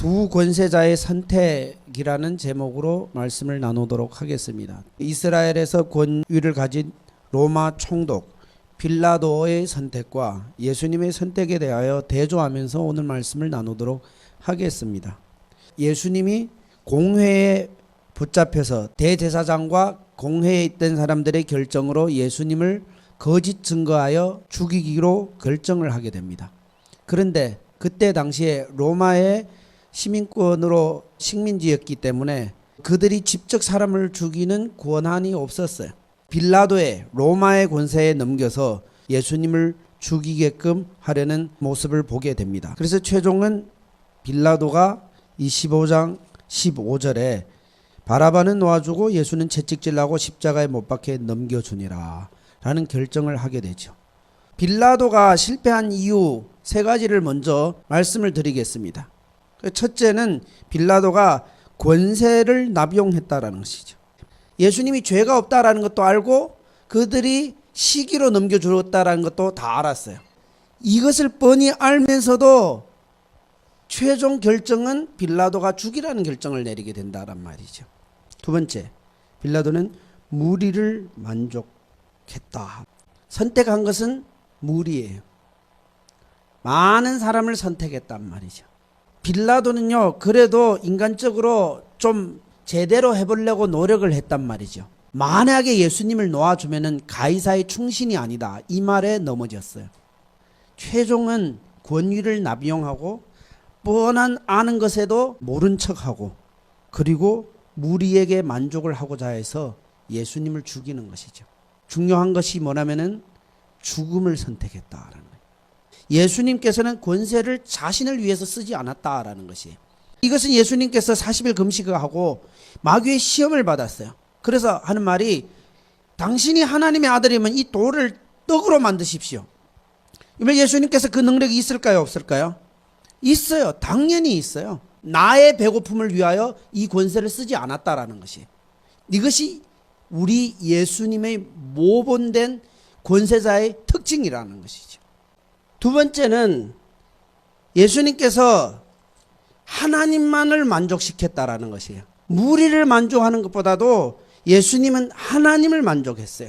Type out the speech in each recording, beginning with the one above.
두 권세자의 선택이라는 제목으로 말씀을 나누도록 하겠습니다. 이스라엘에서 권위를 가진 로마 총독 빌라도의 선택과 예수님의 선택에 대하여 대조하면서 오늘 말씀을 나누도록 하겠습니다. 예수님이 공회에 붙잡혀서 대제사장과 공회에 있던 사람들의 결정으로 예수님을 거짓 증거하여 죽이기로 결정을 하게 됩니다. 그런데 그때 당시에 로마의 시민권으로 식민지였기 때문에 그들이 직접 사람을 죽이는 권한이 없었어요. 빌라도의 로마의 권세에 넘겨서 예수님을 죽이게끔 하려는 모습을 보게 됩니다. 그래서 최종은 빌라도가 25장 15절에 바라바는 놓아주고 예수는 채찍질하고 십자가에 못 박혀 넘겨주니라 라는 결정을 하게 되죠. 빌라도가 실패한 이유 세 가지를 먼저 말씀을 드리겠습니다. 첫째는 빌라도가 권세를 남용했다라는 것이죠. 예수님이 죄가 없다라는 것도 알고 그들이 시기로 넘겨주었다라는 것도 다 알았어요. 이것을 뻔히 알면서도 최종 결정은 빌라도가 죽이라는 결정을 내리게 된다란 말이죠. 두 번째, 빌라도는 무리를 만족했다. 선택한 것은 무리예요. 많은 사람을 선택했단 말이죠. 빌라도는요, 그래도 인간적으로 좀 제대로 해보려고 노력을 했단 말이죠. 만약에 예수님을 놓아주면은 가이사의 충신이 아니다, 이 말에 넘어졌어요. 최종은 권위를 남용하고 뻔한 아는 것에도 모른 척하고 그리고 무리에게 만족을 하고자 해서 예수님을 죽이는 것이죠. 중요한 것이 뭐냐면은 죽음을 선택했다라는 거예요. 예수님께서는 권세를 자신을 위해서 쓰지 않았다라는 것이에요. 이것은 예수님께서 40일 금식을 하고 마귀의 시험을 받았어요. 그래서 하는 말이 당신이 하나님의 아들이면 이 돌을 떡으로 만드십시오. 이번 예수님께서 그 능력이 있을까요, 없을까요? 있어요. 당연히 있어요. 나의 배고픔을 위하여 이 권세를 쓰지 않았다라는 것이. 이것이 우리 예수님의 모본된 권세자의 특징이라는 것이죠. 두 번째는 예수님께서 하나님만을 만족시켰다라는 것이에요. 무리를 만족하는 것보다도 예수님은 하나님을 만족했어요.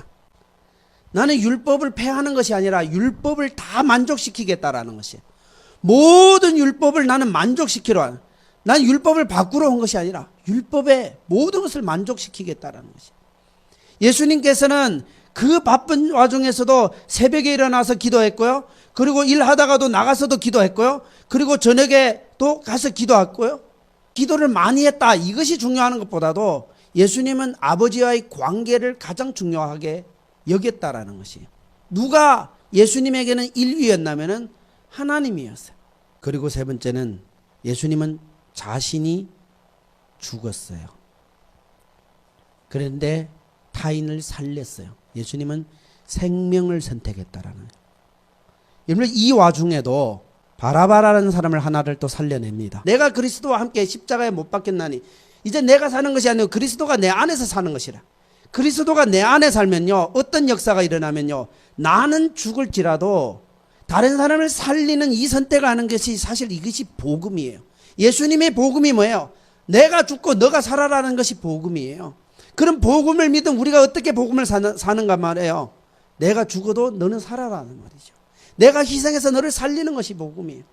나는 율법을 폐하는 것이 아니라 율법을 다 만족시키겠다라는 것이에요. 모든 율법을 나는 만족시키러, 난 율법을 바꾸러 온 것이 아니라 율법의 모든 것을 만족시키겠다라는 것이에요. 예수님께서는 그 바쁜 와중에서도 새벽에 일어나서 기도했고요. 그리고 일하다가도 나가서도 기도했고요. 그리고 저녁에 또 가서 기도했고요. 기도를 많이 했다. 이것이 중요한 것보다도 예수님은 아버지와의 관계를 가장 중요하게 여겼다라는 것이에요. 누가 예수님에게는 1위였냐면은 하나님이었어요. 그리고 세 번째는 예수님은 자신이 죽었어요. 그런데 타인을 살렸어요. 예수님은 생명을 선택했다라는 거예요. 여러분, 이 와중에도 바라바라는 사람을 하나를 또 살려냅니다. 내가 그리스도와 함께 십자가에 못 박혔나니 이제 내가 사는 것이 아니고 그리스도가 내 안에서 사는 것이라. 그리스도가 내 안에 살면요, 어떤 역사가 일어나면요, 나는 죽을지라도 다른 사람을 살리는 이 선택을 하는 것이 사실 이것이 복음이에요. 예수님의 복음이 뭐예요? 내가 죽고 너가 살아라는 것이 복음이에요. 그럼 복음을 믿은 우리가 어떻게 복음을 사는가 말이에요. 내가 죽어도 너는 살아라는 말이죠. 내가 희생해서 너를 살리는 것이 복음이에요.